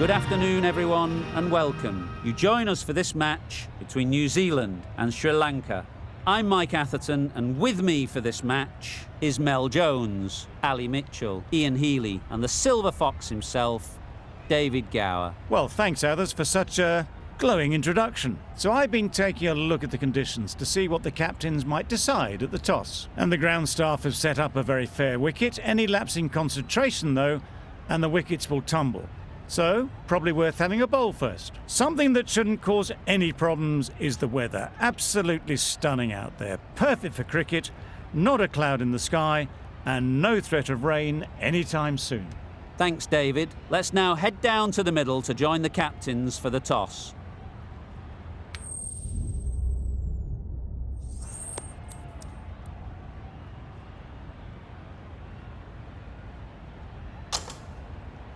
Good afternoon, everyone, and welcome. You join us for this match between New Zealand and Sri Lanka. I'm Mike Atherton, and with me for this match is Mel Jones, Ali Mitchell, Ian Healy, and the Silver Fox himself, David Gower. Well, thanks, Athers, for such a glowing introduction. So I've been taking a look at the conditions to see what the captains might decide at the toss. And the ground staff have set up a very fair wicket. Any lapse in concentration, though, and the wickets will tumble. So, probably worth having a bowl first. Something that shouldn't cause any problems is the weather. Absolutely stunning out there. Perfect for cricket, not a cloud in the sky, and no threat of rain anytime soon. Thanks, David. Let's now head down to the middle to join the captains for the toss.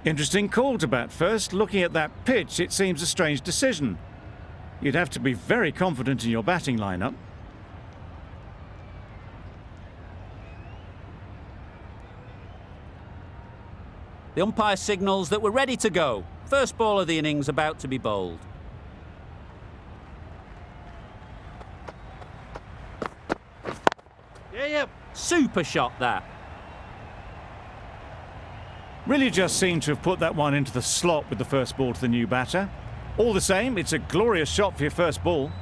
Interesting call to bat first. Looking at that pitch, it seems a strange decision. You'd have to be very confident in your batting lineup. The umpire signals that we're ready to go. First ball of the innings about to be bowled. Yeah. Super shot, that. Really just seemed to have put that one into the slot with the first ball to the new batter. All the same, it's a glorious shot for your first ball.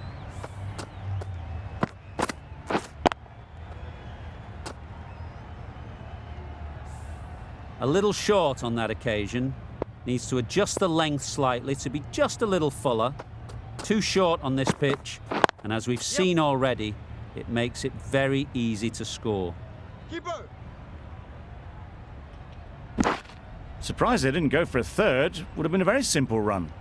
A little short on that occasion. Needs to adjust the length slightly to be just a little fuller. Too short on this pitch, and as we've seen already, it makes it very easy to score. Keeper! Surprised they didn't go for a third. Would have been a very simple run.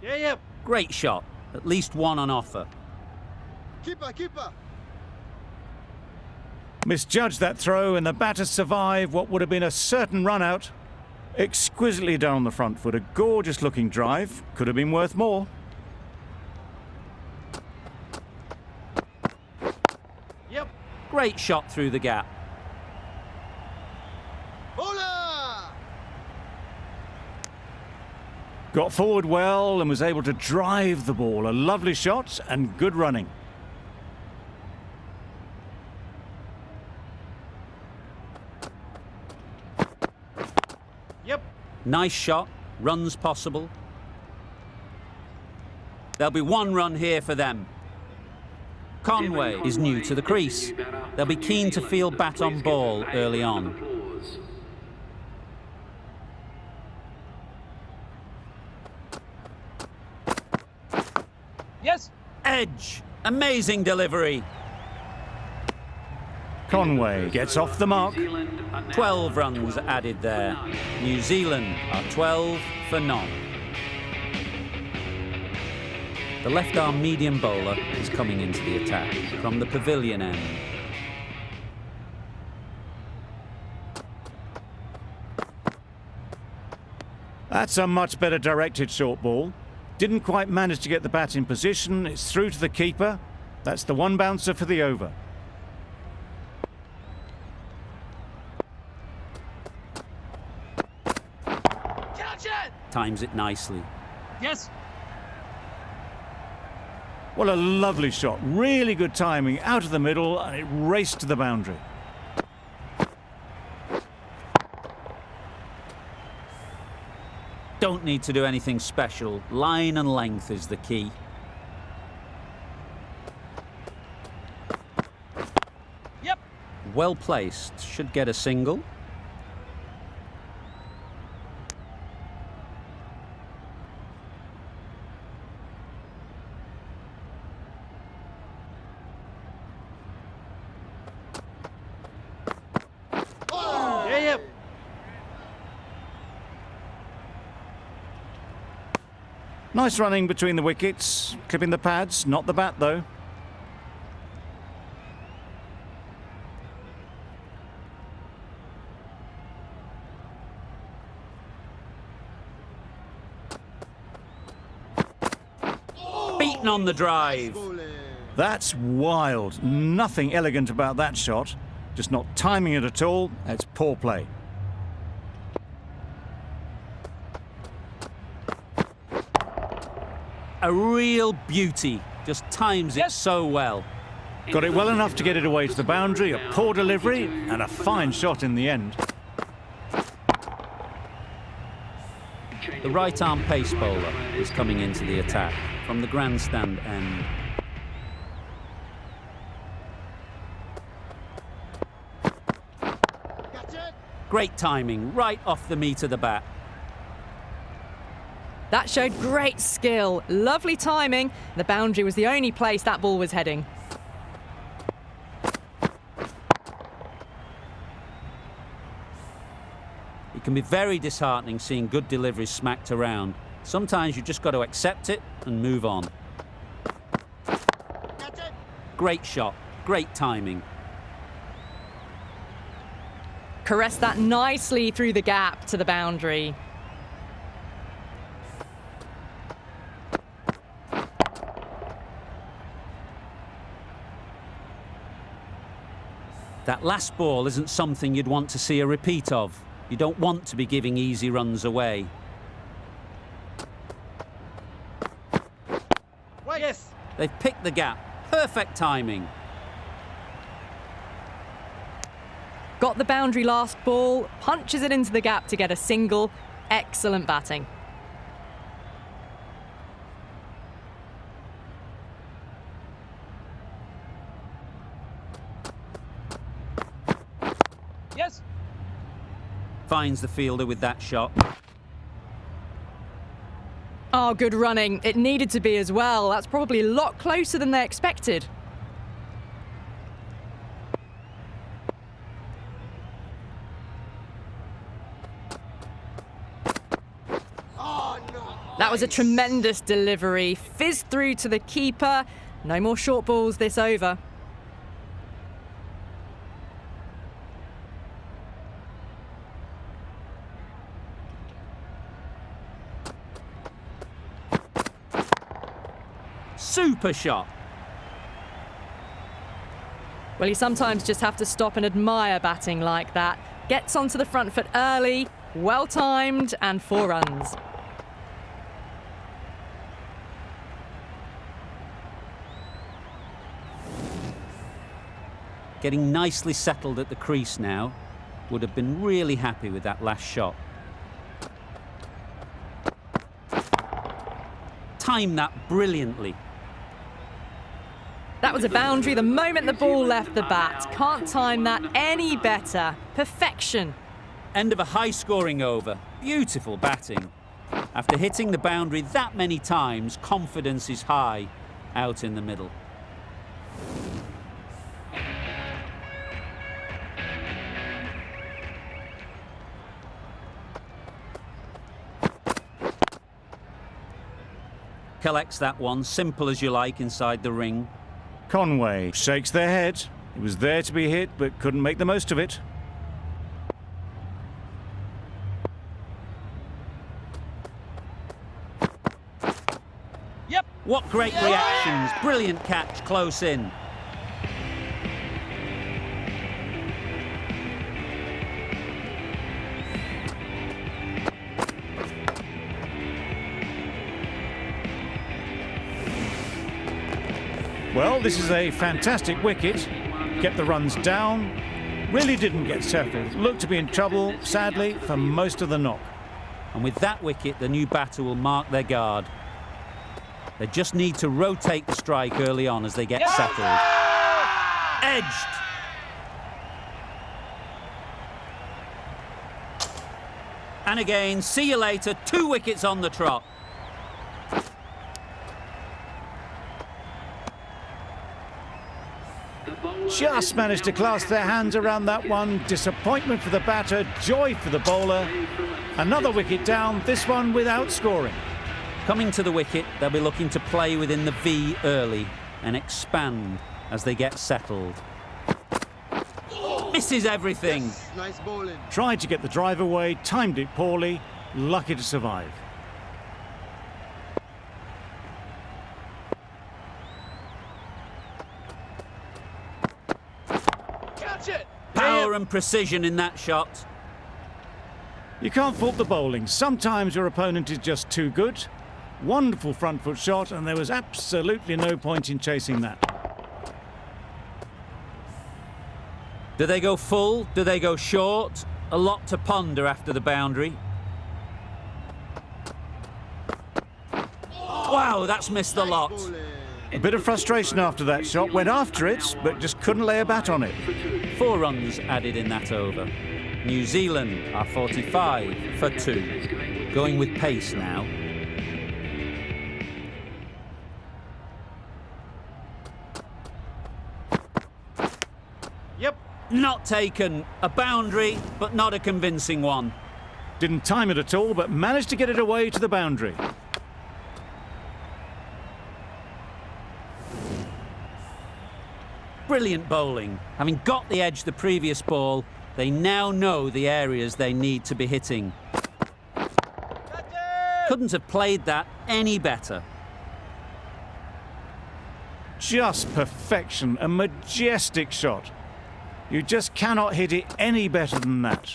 Yeah. Great shot. At least one on offer. Keeper! Misjudged that throw, and the batter survived what would have been a certain run out. Exquisitely done on the front foot. A gorgeous looking drive. Could have been worth more. Great shot through the gap. Bowler! Got forward well and was able to drive the ball. A lovely shot and good running. Nice shot. Runs possible. There'll be one run here for them. Conway is new to the crease. They'll be keen to field bat on ball early on. Yes! Edge. Amazing delivery. Conway gets off the mark. 12 runs added there. New Zealand are 12 for none. The left-arm medium bowler is coming into the attack from the pavilion end. That's a much better directed short ball. Didn't quite manage to get the bat in position. It's through to the keeper. That's the one bouncer for the over. Catch it! Times it nicely. Yes! What a lovely shot. Really good timing. Out of the middle, and it raced to the boundary. Don't need to do anything special. Line and length is the key. Yep! Well placed. Should get a single. Yeah. Nice running between the wickets. Clipping the pads, not the bat though. Beaten on the drive. That's wild. Nothing elegant about that shot. Just not timing it at all. It's poor play. A real beauty. Just times it so well. Got it well enough to get it away to the boundary. A poor delivery and a fine shot in the end. The right-arm pace bowler is coming into the attack from the grandstand end. Great timing, right off the meat of the bat. That showed great skill. Lovely timing. The boundary was the only place that ball was heading. It can be very disheartening seeing good deliveries smacked around. Sometimes you just got to accept it and move on. Great shot, great timing. Caressed that nicely through the gap to the boundary. That last ball isn't something you'd want to see a repeat of. You don't want to be giving easy runs away. Yes. They've picked the gap. Perfect timing. Got the boundary last ball, punches it into the gap to get a single. Excellent batting. Yes. Finds the fielder with that shot. Oh, good running. It needed to be as well. That's probably a lot closer than they expected. That was a tremendous delivery. Fizzed through to the keeper. No more short balls this over. Super shot. Well, you sometimes just have to stop and admire batting like that. Gets onto the front foot early, well timed, and 4 runs. Getting nicely settled at the crease now. Would have been really happy with that last shot. Timed that brilliantly. That was a boundary the moment the ball left the bat. Can't time that any better. Perfection. End of a high-scoring over. Beautiful batting. After hitting the boundary that many times, confidence is high out in the middle. Collects that one, simple as you like, inside the ring. Conway shakes their head. It was there to be hit, but couldn't make the most of it. Yep. What great reactions. Brilliant catch close in. Well, this is a fantastic wicket. Kept the runs down. Really didn't get settled. Looked to be in trouble, sadly, for most of the knock. And with that wicket, the new batter will mark their guard. They just need to rotate the strike early on as they get settled. Edged. And again, see you later. 2 wickets on the trot. Just managed to clasp their hands around that one. Disappointment for the batter, joy for the bowler. Another wicket down, this one without scoring. Coming to the wicket, they'll be looking to play within the V early and expand as they get settled. Misses everything. Nice bowling. Tried to get the drive away, timed it poorly, lucky to survive. power and precision in that shot. You can't fault the bowling. Sometimes your opponent is just too good. Wonderful front foot shot, and there was absolutely no point in chasing that. Do they go full? Do they go short? A lot to ponder after the boundary. Wow, that's missed the lot. A bit of frustration after that shot. Went after it, but just couldn't lay a bat on it. 4 runs added in that over. New Zealand are 45 for 2. Going with pace now. Yep. Not taken. A boundary, but not a convincing one. Didn't time it at all, but managed to get it away to the boundary. Brilliant bowling. Having got the edge the previous ball, they now know the areas they need to be hitting. Couldn't have played that any better. Just perfection, a majestic shot. You just cannot hit it any better than that.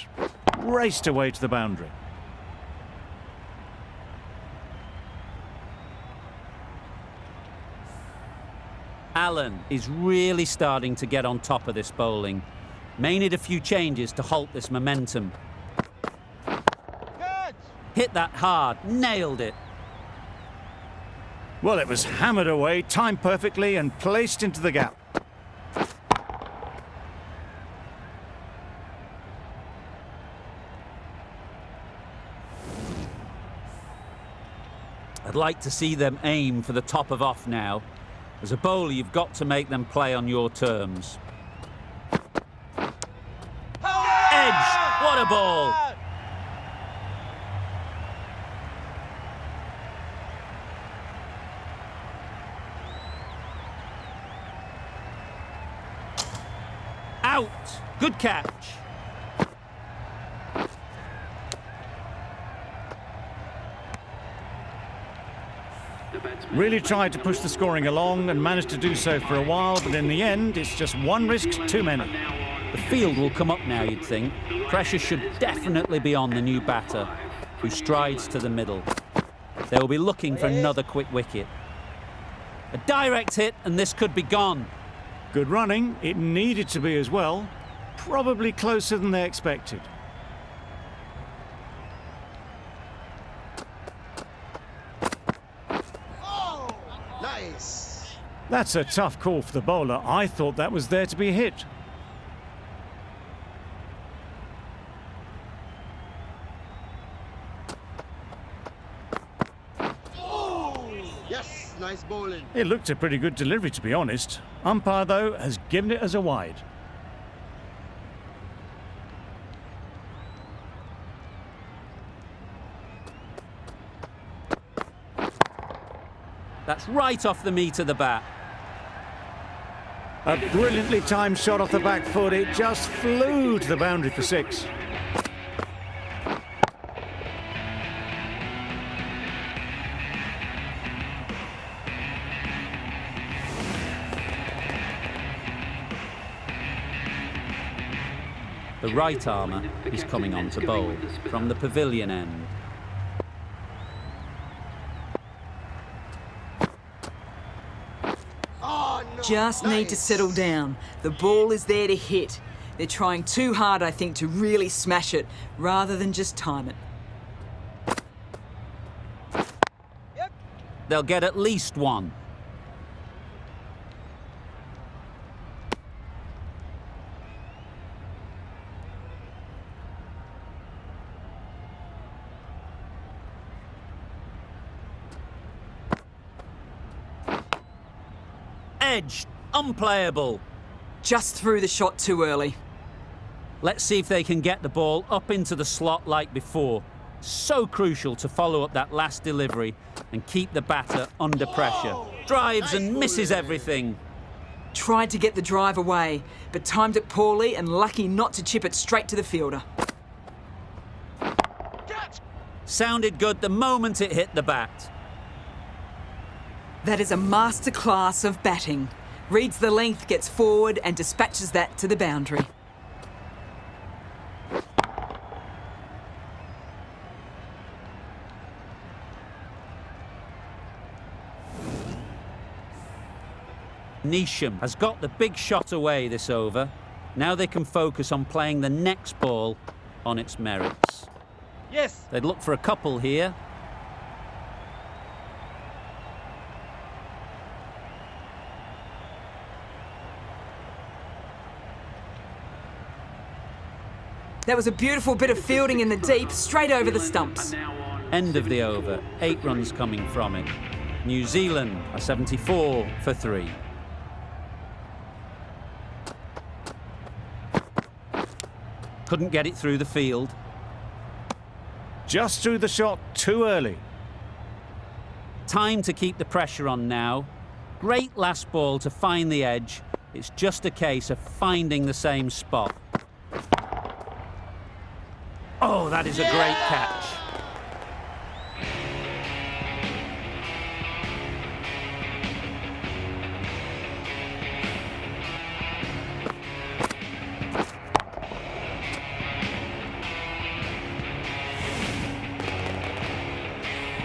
Raced away to the boundary. Allen is really starting to get on top of this bowling. May need a few changes to halt this momentum. Good. Hit that hard, nailed it. Well, it was hammered away, timed perfectly, and placed into the gap. I'd like to see them aim for the top of off now. As a bowler, you've got to make them play on your terms. Edge! What a ball! Out! Good catch. Really tried to push the scoring along and managed to do so for a while, but in the end, it's just one risk too many. The field will come up now, you'd think. Pressure should definitely be on the new batter, who strides to the middle. They will be looking for another quick wicket. A direct hit, and this could be gone. Good running, it needed to be as well. Probably closer than they expected. Nice. That's a tough call for the bowler. I thought that was there to be hit. Yes, nice bowling. It looked a pretty good delivery, to be honest. Umpire, though, has given it as a wide. That's right off the meat of the bat. A brilliantly timed shot off the back foot. It just flew to the boundary for 6. The right armour is coming on to bowl from the pavilion end. Just need to settle down. The ball is there to hit. They're trying too hard, I think, to really smash it, rather than just time it. They'll get at least one. Edge, unplayable. Just threw the shot too early. Let's see if they can get the ball up into the slot like before. So crucial to follow up that last delivery and keep the batter under pressure. Drives and misses everything. Tried to get the drive away, but timed it poorly and lucky not to chip it straight to the fielder. Sounded good the moment it hit the bat. That is a masterclass of batting. Reads the length, gets forward and dispatches that to the boundary. Neesham has got the big shot away this over. Now they can focus on playing the next ball on its merits. Yes. They'd look for a couple here. That was a beautiful bit of fielding in the deep, straight over the stumps. End of the over. 8 runs coming from it. New Zealand are 74 for 3. Couldn't get it through the field. Just threw the shot too early. Time to keep the pressure on now. Great last ball to find the edge. It's just a case of finding the same spot. Oh, that is a great catch.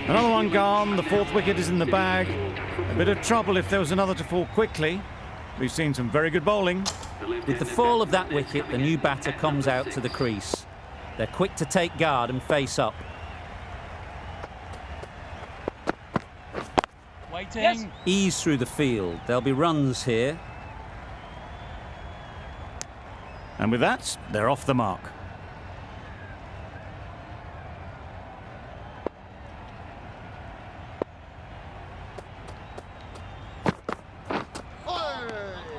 Another one gone, the 4th wicket is in the bag. A bit of trouble if there was another to fall quickly. We've seen some very good bowling. With the fall of that wicket, the new batter comes out to the crease. They're quick to take guard and face up. Waiting. Yes. Ease through the field. There'll be runs here. And with that, they're off the mark.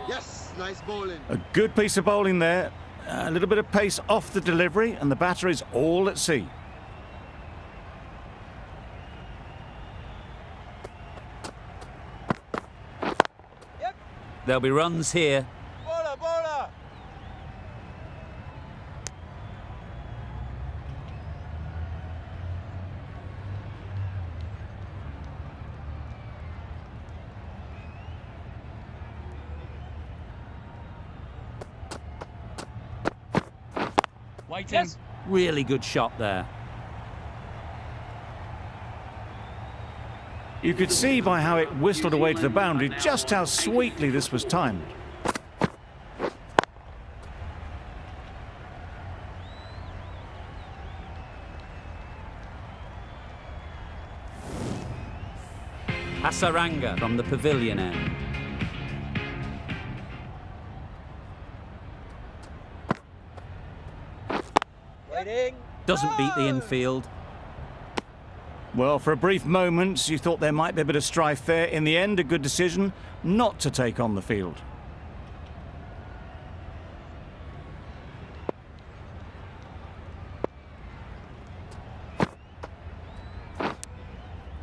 Yes, nice bowling. A good piece of bowling there. A little bit of pace off the delivery, and the batter is all at sea. Yep. There'll be runs here. Bowler, bowler. Waiting. Yes. Really good shot there. You could see by how it whistled away to the boundary just how sweetly this was timed. Hasaranga from the pavilion end. Waiting. Doesn't beat the infield. Well, for a brief moment, you thought there might be a bit of strife there. In the end, a good decision not to take on the field.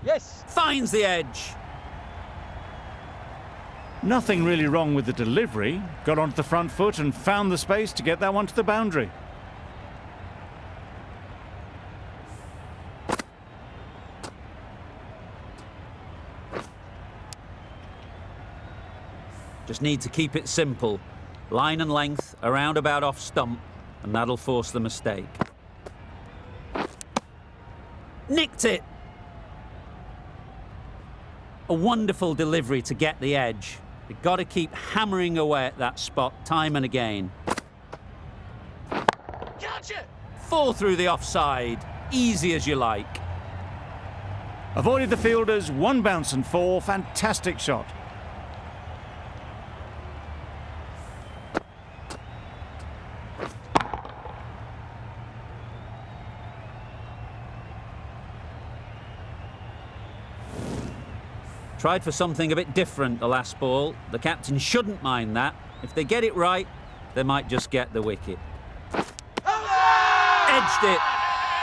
Yes. Finds the edge. Nothing really wrong with the delivery. Got onto the front foot and found the space to get that one to the boundary. Just need to keep it simple. Line and length, around about off stump, and that'll force the mistake. Nicked it! A wonderful delivery to get the edge. You've got to keep hammering away at that spot time and again. Catch it. 4 through the offside. Easy as you like. Avoided the fielders, 1 bounce and 4. Fantastic shot. Tried for something a bit different the last ball. The captain shouldn't mind that. If they get it right, they might just get the wicket. Edged it.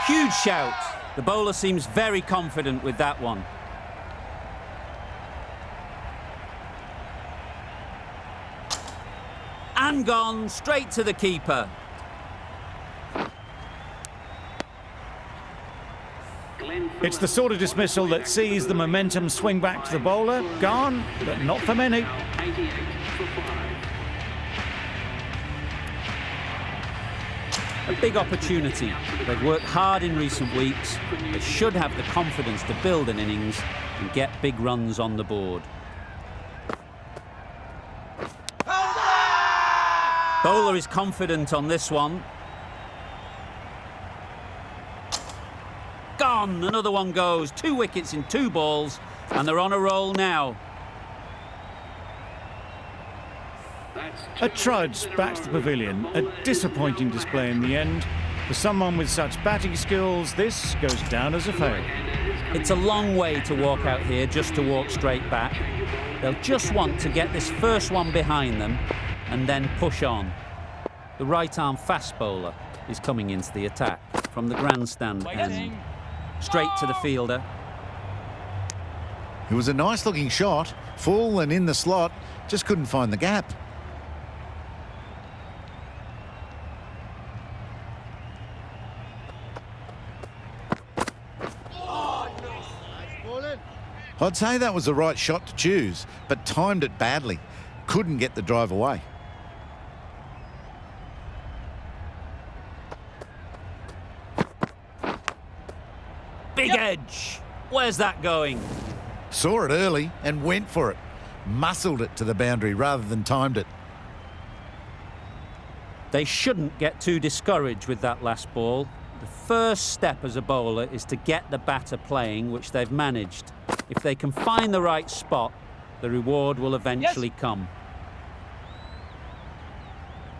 Huge shout. The bowler seems very confident with that one. And gone straight to the keeper. It's the sort of dismissal that sees the momentum swing back to the bowler. Gone, but not for many. A big opportunity. They've worked hard in recent weeks. They should have the confidence to build an innings and get big runs on the board. Bowler is confident on this one. Gone! Another one goes. 2 wickets in 2 balls, and they're on a roll now. A trudge back to the pavilion. A disappointing display in the end. For someone with such batting skills, this goes down as a fail. It's a long way to walk out here just to walk straight back. They'll just want to get this first one behind them and then push on. The right-arm fast bowler is coming into the attack from the grandstand end. Straight to the fielder. It was a nice-looking shot, full and in the slot, just couldn't find the gap. I'd say that was the right shot to choose, but timed it badly. Couldn't get the drive away. Big edge. Where's that going? Saw it early and went for it. Muscled it to the boundary rather than timed it. They shouldn't get too discouraged with that last ball. The first step as a bowler is to get the batter playing, which they've managed. If they can find the right spot, the reward will eventually come.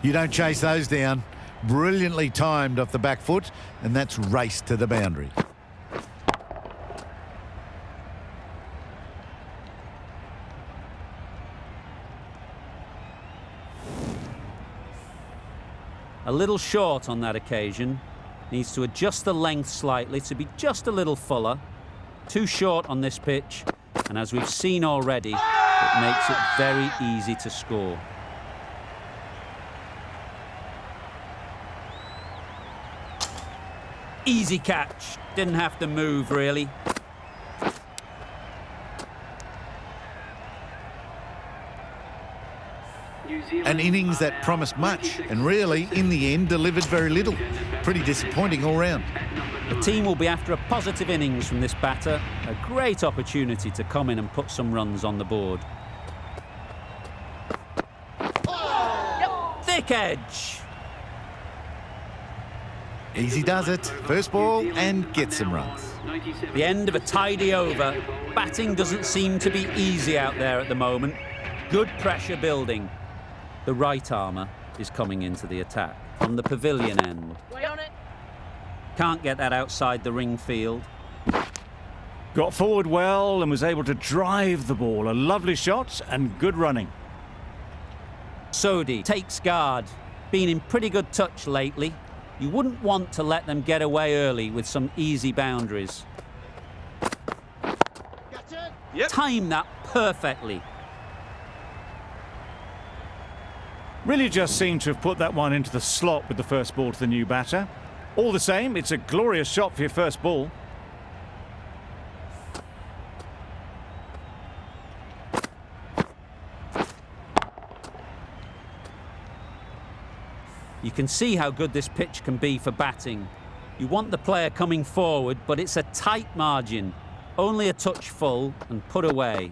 You don't chase those down. Brilliantly timed off the back foot, and that's raced to the boundary. A little short on that occasion. Needs to adjust the length slightly to be just a little fuller. Too short on this pitch, and as we've seen already, it makes it very easy to score. Easy catch. Didn't have to move, really. An innings that promised much, and really, in the end, delivered very little. Pretty disappointing all round. The team will be after a positive innings from this batter. A great opportunity to come in and put some runs on the board. Thick edge. Easy does it. First ball and gets some runs. The end of a tidy over. Batting doesn't seem to be easy out there at the moment. Good pressure building. The right armour is coming into the attack from the pavilion end. Wait on it. Can't get that outside the ring field. Got forward well and was able to drive the ball. A lovely shot and good running. Sodhi takes guard. Been in pretty good touch lately. You wouldn't want to let them get away early with some easy boundaries. Yep. Time that perfectly. Really just seemed to have put that one into the slot with the first ball to the new batter. All the same, it's a glorious shot for your first ball. You can see how good this pitch can be for batting. You want the player coming forward, but it's a tight margin. Only a touch full and put away.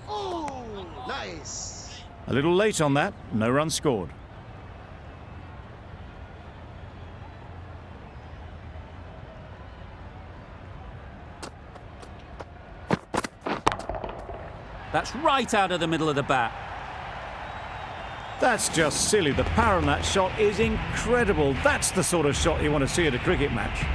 Oh, nice. A little late on that, no run scored. That's right out of the middle of the bat. That's just silly. The power on that shot is incredible. That's the sort of shot you want to see at a cricket match.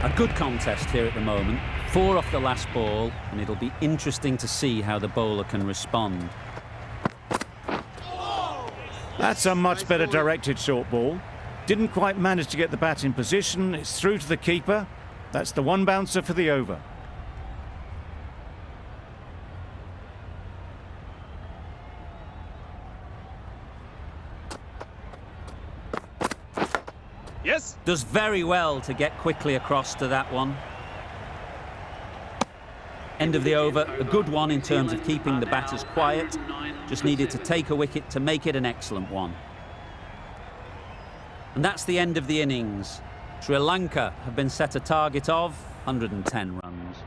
A good contest here at the moment. 4 off the last ball, and it'll be interesting to see how the bowler can respond. That's a much better directed short ball. Didn't quite manage to get the bat in position. It's through to the keeper. That's the one bouncer for the over. Yes. Does very well to get quickly across to that one. End of the over, a good one in terms of keeping the batters quiet. Just needed to take a wicket to make it an excellent one. And that's the end of the innings. Sri Lanka have been set a target of 110 runs.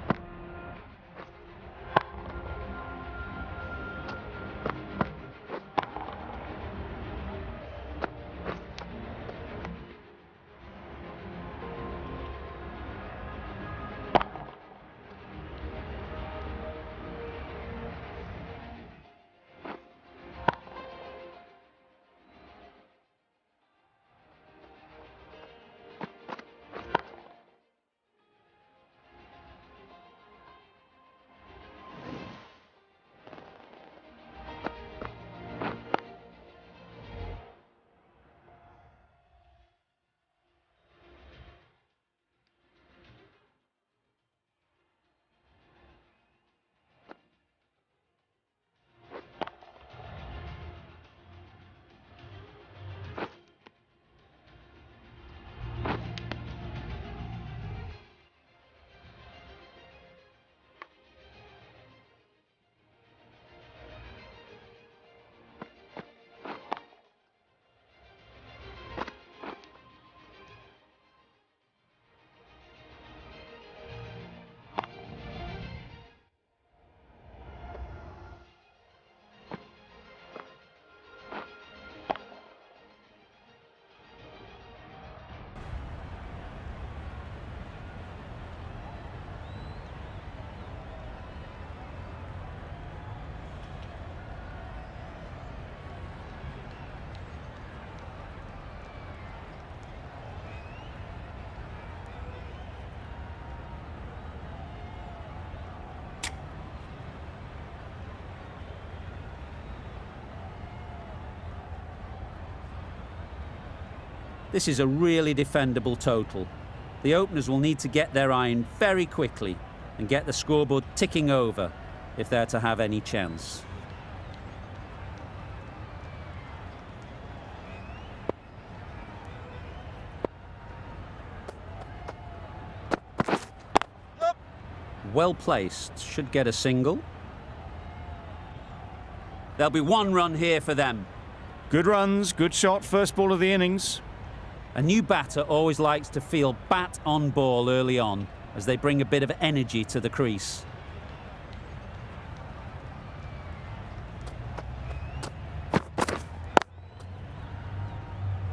This is a really defendable total. The openers will need to get their iron very quickly and get the scoreboard ticking over if they're to have any chance. Well placed, should get a single. There'll be one run here for them. Good runs, good shot, first ball of the innings. A new batter always likes to feel bat on ball early on as they bring a bit of energy to the crease.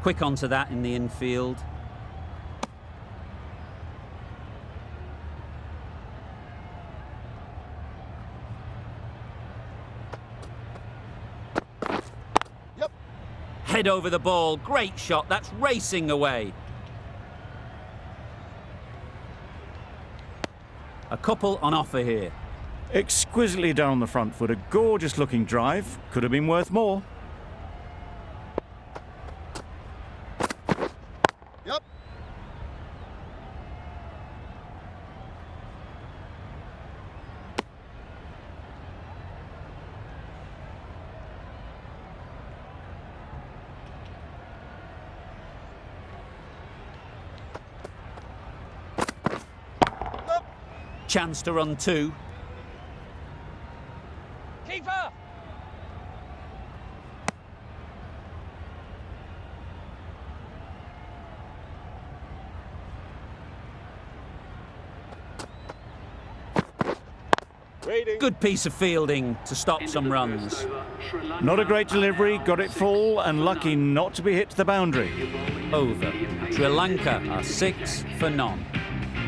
Quick onto that in the infield. Head over the ball, great shot, that's racing away. A couple on offer here. Exquisitely done on the front foot, a gorgeous looking drive, could have been worth more. Yep. Chance to run two. Keeper! Waiting. Good piece of fielding to stop some runs. Not a great delivery, got it full and lucky not to be hit to the boundary. Over. Sri Lanka are 6 for none.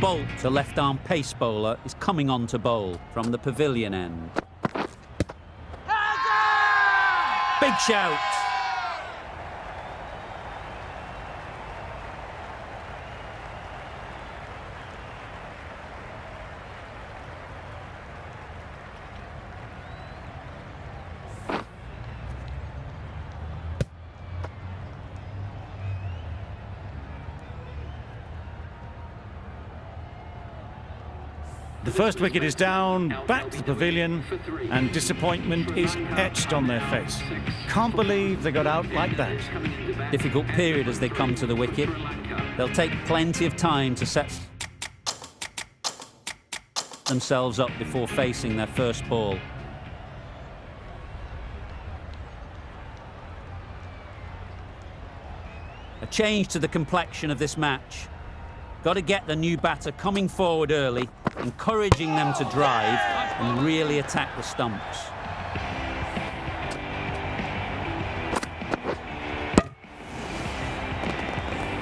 Bolt, the left-arm pace bowler, is coming on to bowl from the pavilion end. Big shout. The first wicket is down, back to the pavilion, and disappointment is etched on their face. Can't believe they got out like that. Difficult period as they come to the wicket. They'll take plenty of time to set themselves up before facing their first ball. A change to the complexion of this match. Got to get the new batter coming forward early, encouraging them to drive and really attack the stumps.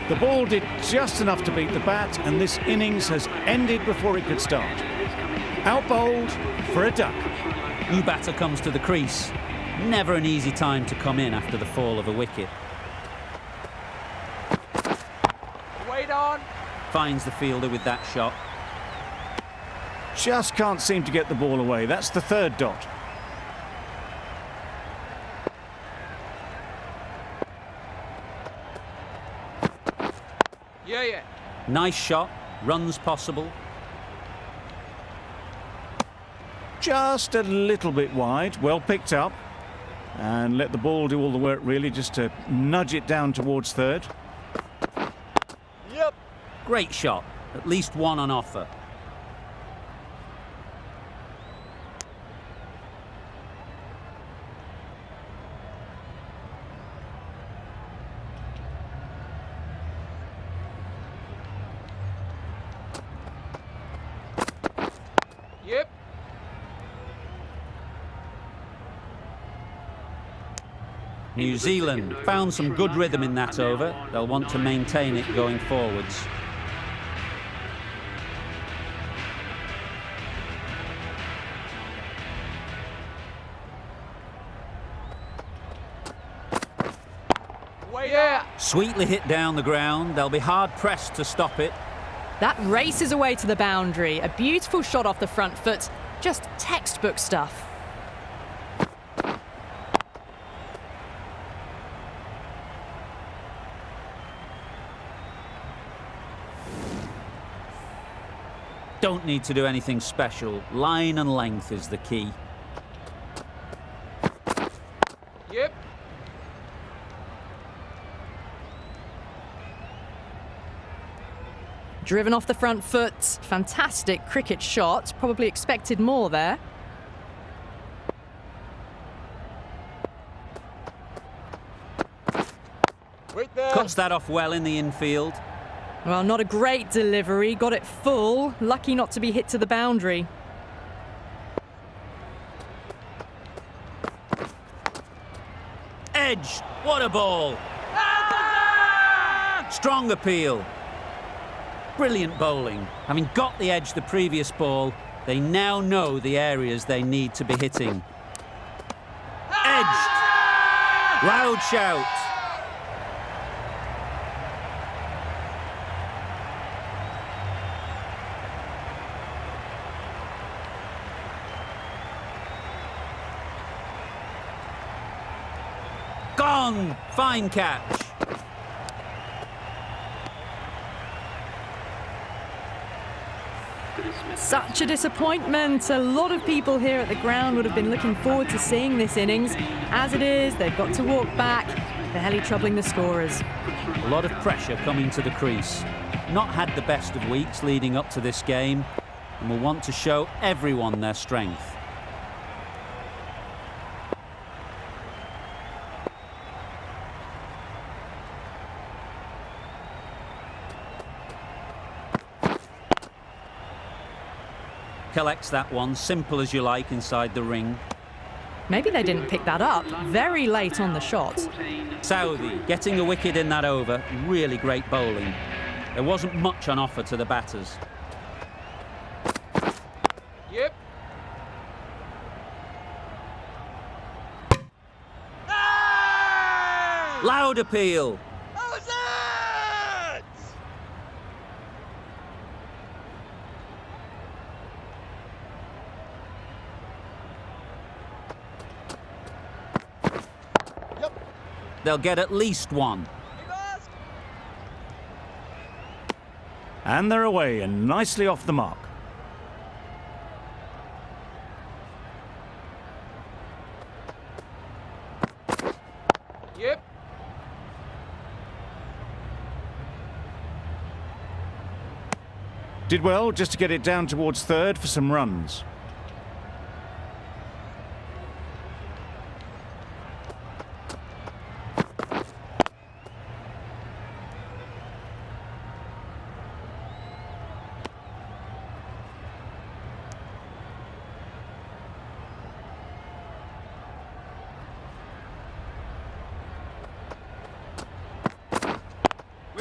The ball did just enough to beat the bat, and this innings has ended before it could start. Out bowled for a duck. New batter comes to the crease. Never an easy time to come in after the fall of a wicket. Wait on. Finds the fielder with that shot. Just can't seem to get the ball away. That's the third dot. Yeah. Nice shot, runs possible. Just a little bit wide, well picked up. And let the ball do all the work really, just to nudge it down towards third. Yep. Great shot, at least one on offer. Yep. New Zealand found some good rhythm in that over. They'll want to maintain it going forwards. Yeah. Sweetly hit down the ground. They'll be hard pressed to stop it. That races away to the boundary. A beautiful shot off the front foot. Just textbook stuff. Don't need to do anything special. Line and length is the key. Yep. Driven off the front foot. Fantastic cricket shot. Probably expected more there. Wait there. Cuts that off well in the infield. Well, not a great delivery. Got it full. Lucky not to be hit to the boundary. Edge. What a ball. Strong appeal. Brilliant bowling. Having got the edge the previous ball, they now know the areas they need to be hitting. Edged. Loud shout. Gone. Fine catch. Such a disappointment. A lot of people here at the ground would have been looking forward to seeing this innings. As it is, they've got to walk back, barely troubling the scorers. A lot of pressure coming to the crease. Not had the best of weeks leading up to this game, and will want to show everyone their strength. Collects that one, simple as you like, inside the ring. Maybe they didn't pick that up. Very late on the shot. Southey getting a wicket in that over. Really great bowling. There wasn't much on offer to the batters. Yep. Loud appeal. How's that? They'll get at least one. And they're away and nicely off the mark. Yep. Did well just to get it down towards third for some runs.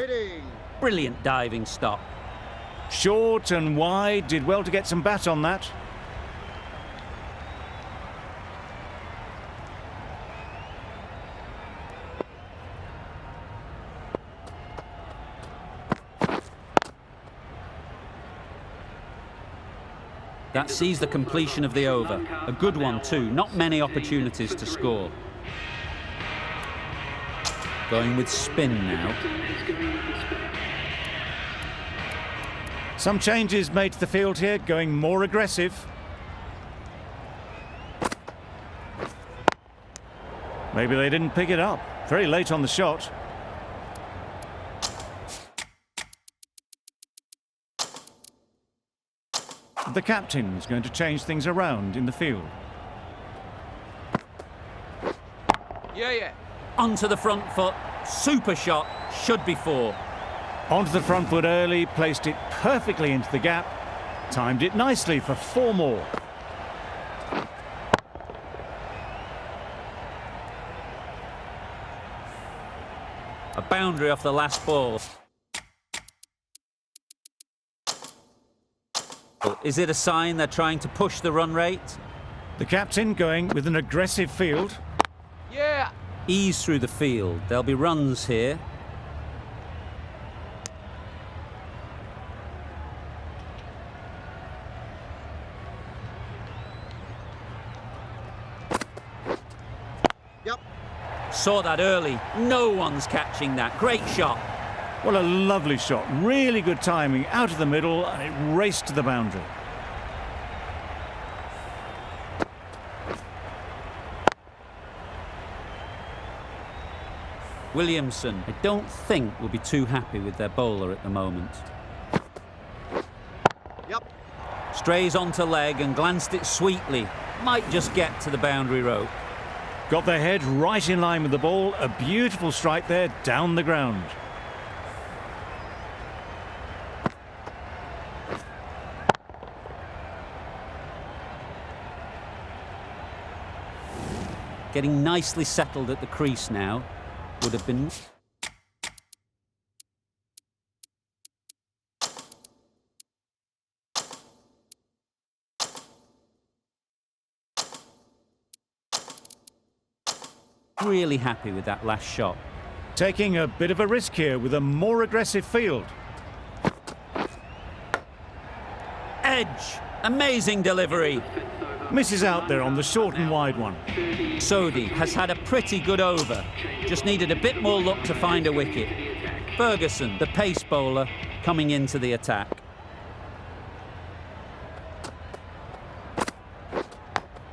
Waiting. Brilliant diving stop. Short and wide, did well to get some bat on that. That sees the completion of the over. A good one too, not many opportunities to score. Going with spin now. Some changes made to the field here, going more aggressive. Maybe they didn't pick it up. Very late on the shot. The captain's going to change things around in the field. Yeah. Onto the front foot. Super shot. Should be 4. Onto the front foot early, placed it perfectly into the gap. Timed it nicely for 4 more. A boundary off the last ball. Is it a sign they're trying to push the run rate? The captain going with an aggressive field. Yeah. Ease through the field. There'll be runs here. Yep. Saw that early. No one's catching that. Great shot. What a lovely shot. Really good timing. Out of the middle, and it raced to the boundary. Williamson, I don't think will be too happy with their bowler at the moment. Yep. Strays onto leg and glanced it sweetly. Might just get to the boundary rope. Got their head right in line with the ball. A beautiful strike there, down the ground. Getting nicely settled at the crease now. Would have been... really happy with that last shot. Taking a bit of a risk here with a more aggressive field. Edge! Amazing delivery. Misses out there on the short and wide one. Sodhi has had a pretty good over. Just needed a bit more luck to find a wicket. Ferguson, the pace bowler, coming into the attack.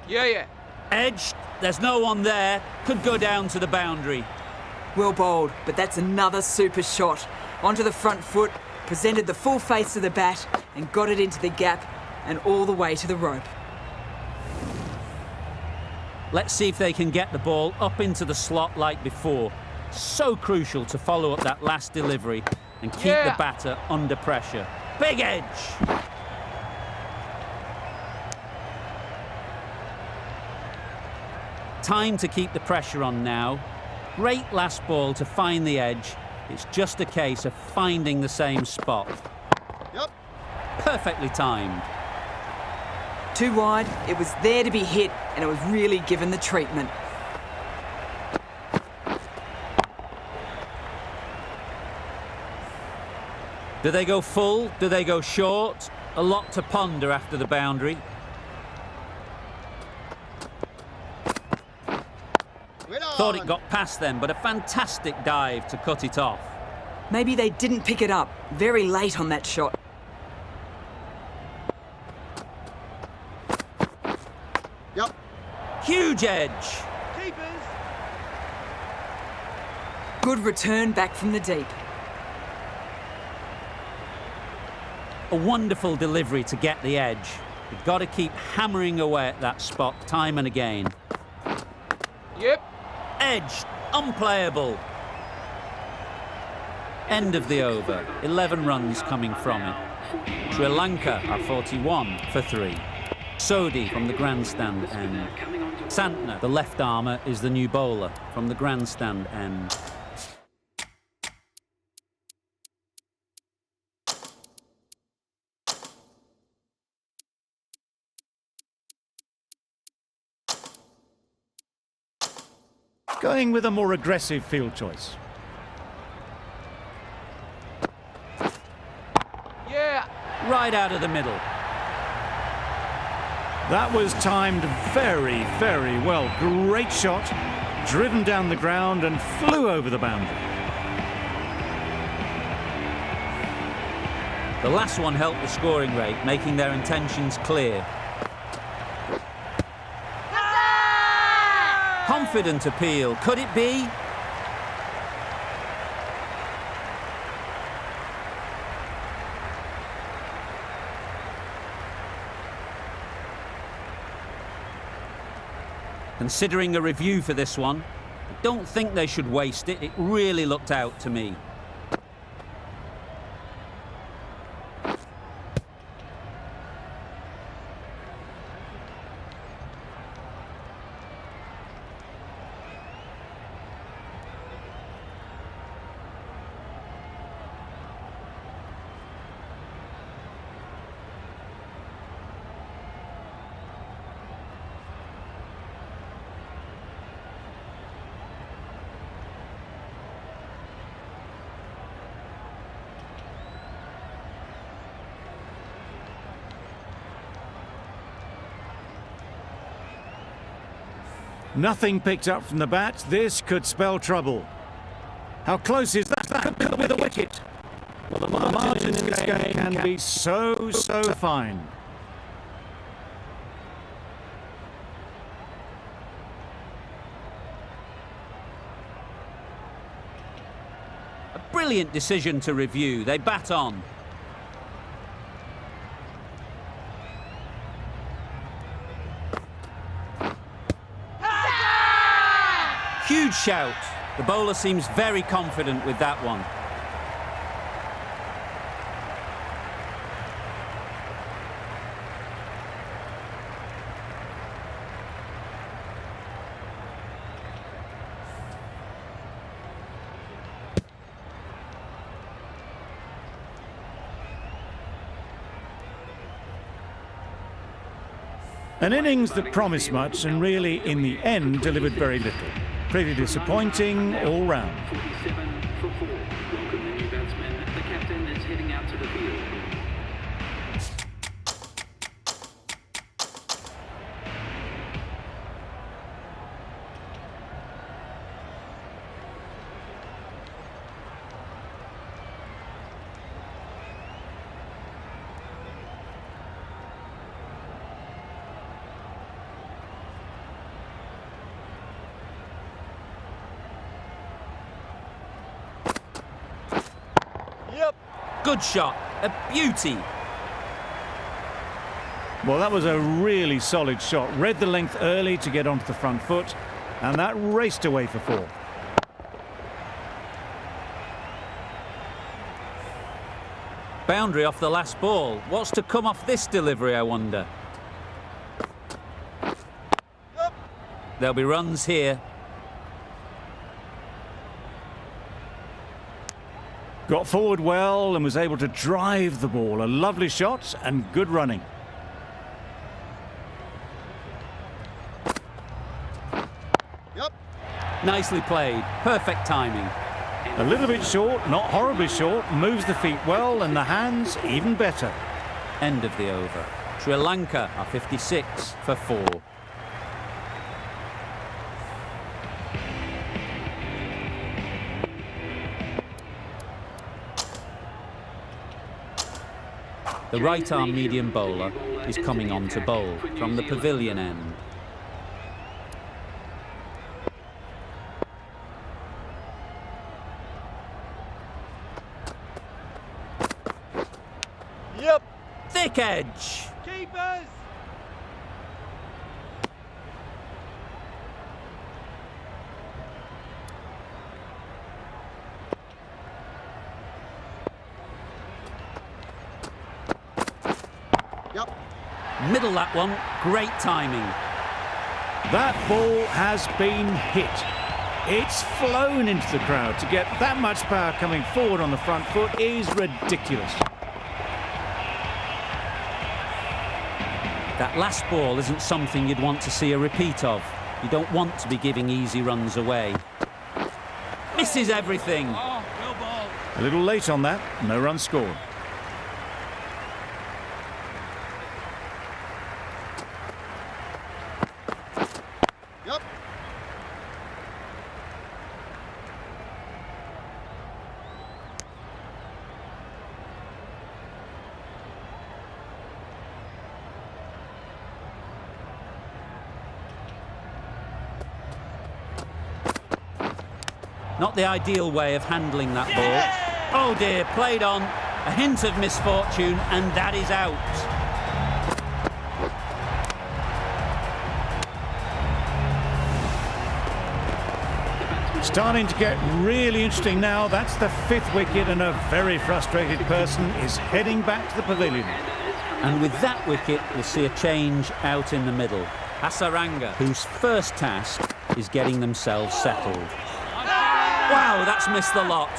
Yeah. Edge, there's no one there. Could go down to the boundary. Well bowled, but that's another super shot. Onto the front foot, presented the full face of the bat and got it into the gap and all the way to the rope. Let's see if they can get the ball up into the slot like before. So crucial to follow up that last delivery and keep the batter under pressure. Big edge! Time to keep the pressure on now. Great last ball to find the edge. It's just a case of finding the same spot. Yep. Perfectly timed. Too wide, it was there to be hit and it was really given the treatment. Do they go full? Do they go short? A lot to ponder after the boundary. Thought it got past them, but a fantastic dive to cut it off. Maybe they didn't pick it up very late on that shot. Yep. Huge edge. Keepers. Good return back from the deep. A wonderful delivery to get the edge. You've got to keep hammering away at that spot time and again. Yep. Edge, unplayable. End of the over. 11 runs coming from it. Sri Lanka are 41 for 3. Sodhi from the grandstand end. Santner, the left armour, is the new bowler from the grandstand end. going with a more aggressive field choice. Yeah. Right out of the middle. That was timed very, very well. Great shot, driven down the ground and flew over the boundary. The last one helped the scoring rate, making their intentions clear. Confident appeal. Could it be? Considering a review for this one, I don't think they should waste it. It really looked out to me. Nothing picked up from the bat. This could spell trouble. How close is that? Could be the wicket. Well, the margin in this game can be so fine. A brilliant decision to review. They bat on. Huge shout. The bowler seems very confident with that one. An innings that promised much and really, in the end, delivered very little. Pretty disappointing all round. 47 for 4. Welcome the new batsman. The captain is heading out to the field. Good shot. A beauty. Well, that was a really solid shot. Read the length early to get onto the front foot, and that raced away for 4. Boundary off the last ball. What's to come off this delivery, I wonder? There'll be runs here. Got forward well and was able to drive the ball. A lovely shot and good running. Yep. Nicely played. Perfect timing. A little bit short, not horribly short. Moves the feet well and the hands even better. End of the over. Sri Lanka are 56 for 4. The right-arm medium bowler is coming on to bowl from the pavilion end. Yep. Thick edge. Keepers. Yep. Middle that one. Great timing. That ball has been hit. It's flown into the crowd. To get that much power coming forward on the front foot is ridiculous. That last ball isn't something you'd want to see a repeat of. You don't want to be giving easy runs away. Misses everything. Oh, well ball. A little late on that, no run scored. Yep. Not the ideal way of handling that ball. Oh dear, played on. A hint of misfortune, and that is out. Starting to get really interesting now. That's the 5th wicket, and a very frustrated person is heading back to the pavilion. And with that wicket, we'll see a change out in the middle. Hasaranga, whose first task is getting themselves settled. Wow, that's missed the lot.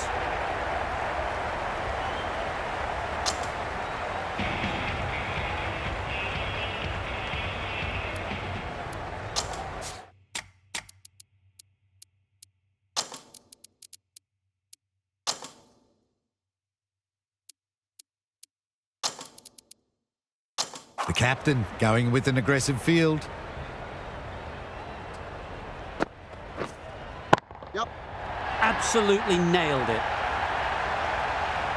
The captain going with an aggressive field. Yep. Absolutely nailed it.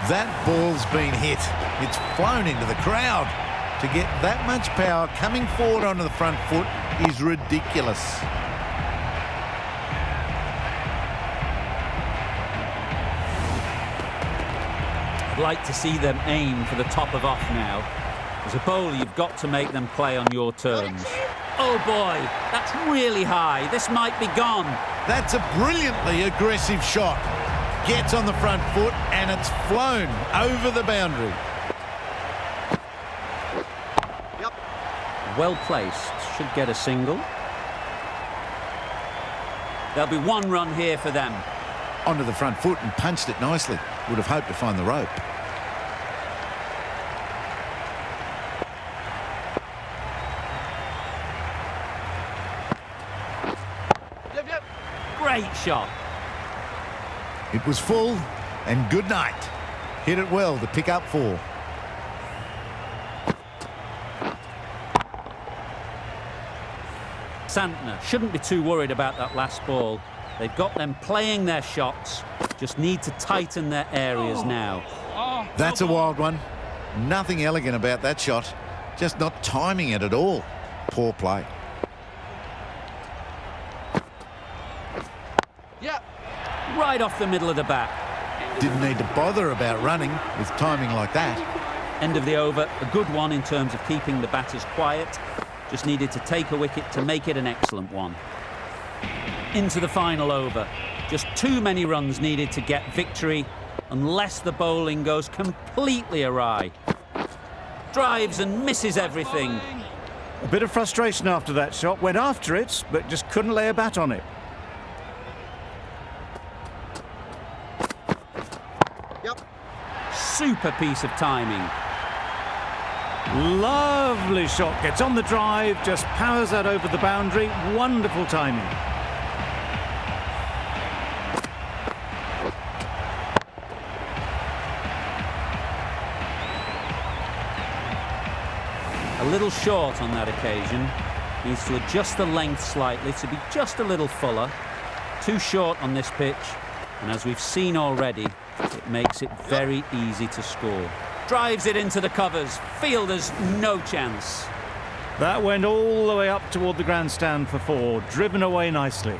That ball's been hit. It's flown into the crowd. To get that much power coming forward onto the front foot is ridiculous. I'd like to see them aim for the top of off now. As a bowler, you've got to make them play on your terms. Oh boy, that's really high. This might be gone. That's a brilliantly aggressive shot. Gets on the front foot and it's flown over the boundary. Yep. Well placed. Should get a single. There'll be 1 run here for them. Onto the front foot and punched it nicely. Would have hoped to find the rope. Yep, yep. Great shot. It was full and good night. Hit it well to pick up 4. Santner shouldn't be too worried about that last ball. They've got them playing their shots. Just need to tighten their areas now. Oh, That's a well ball. wild one. Nothing elegant about that shot. Just not timing it at all. Poor play. Yep. Right off the middle of the bat. Didn't need to bother about running with timing like that. End of the over. A good one in terms of keeping the batters quiet. Just needed to take a wicket to make it an excellent one. Into the final over. Just too many runs needed to get victory, unless the bowling goes completely awry. Drives and misses everything. A bit of frustration after that shot. Went after it, but just couldn't lay a bat on it. Yep. Super piece of timing. Lovely shot. Gets on the drive, just powers that over the boundary. Wonderful timing. A little short on that occasion. Needs to adjust the length slightly to be just a little fuller. Too short on this pitch, and as we've seen already, it makes it very easy to score. Drives it into the covers. Fielders no chance. That went all the way up toward the grandstand for 4. Driven away nicely.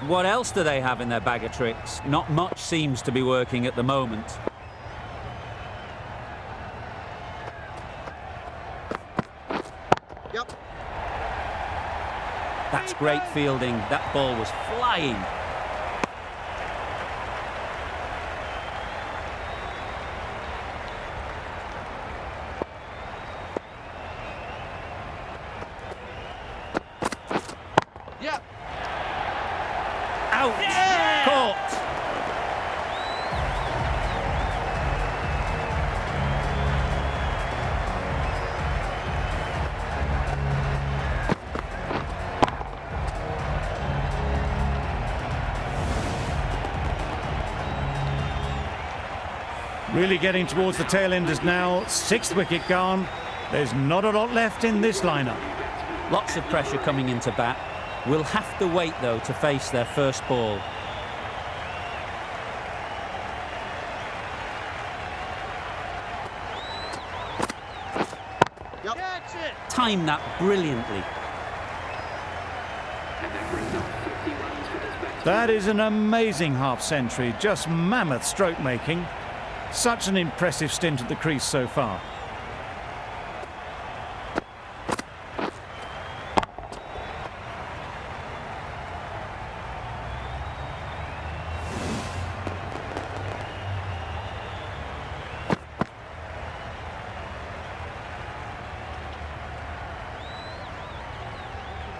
What else do they have in their bag of tricks? Not much seems to be working at the moment. Yep. That's great fielding. That ball was flying. Yep. Out. Caught. Really getting towards the tail enders now. 6th wicket gone. There's not a lot left in this lineup. Lots of pressure coming into bat. We'll have to wait, though, to face their first ball. Yep. That's it. Timed that brilliantly. And that brings up 50 runs for this batsman. That is an amazing half-century. Just mammoth stroke making. Such an impressive stint at the crease so far.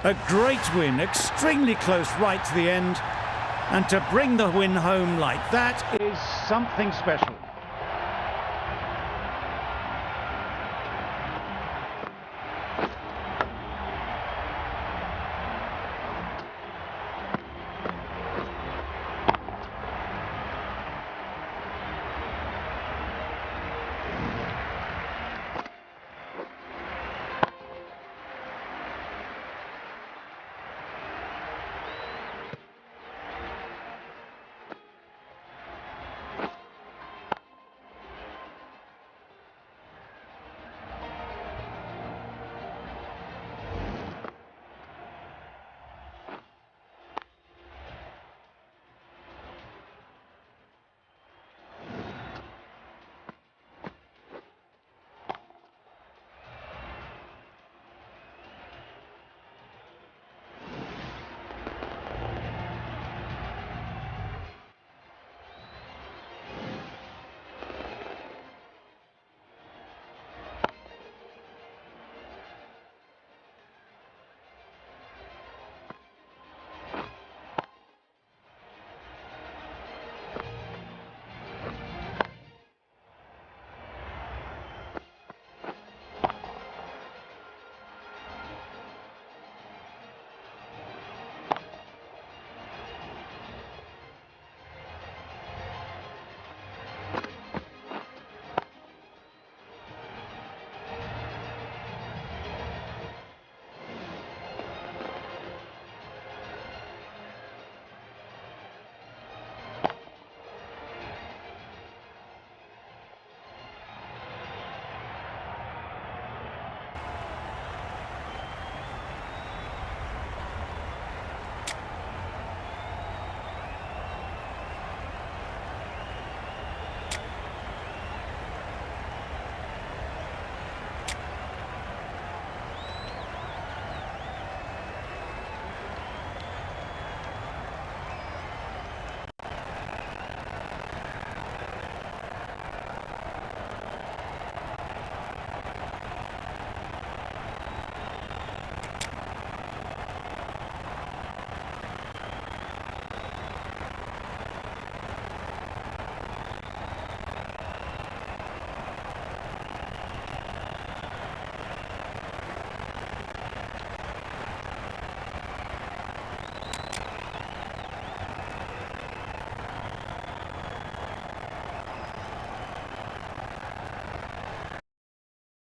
A great win, extremely close right to the end. And to bring the win home like that is something special.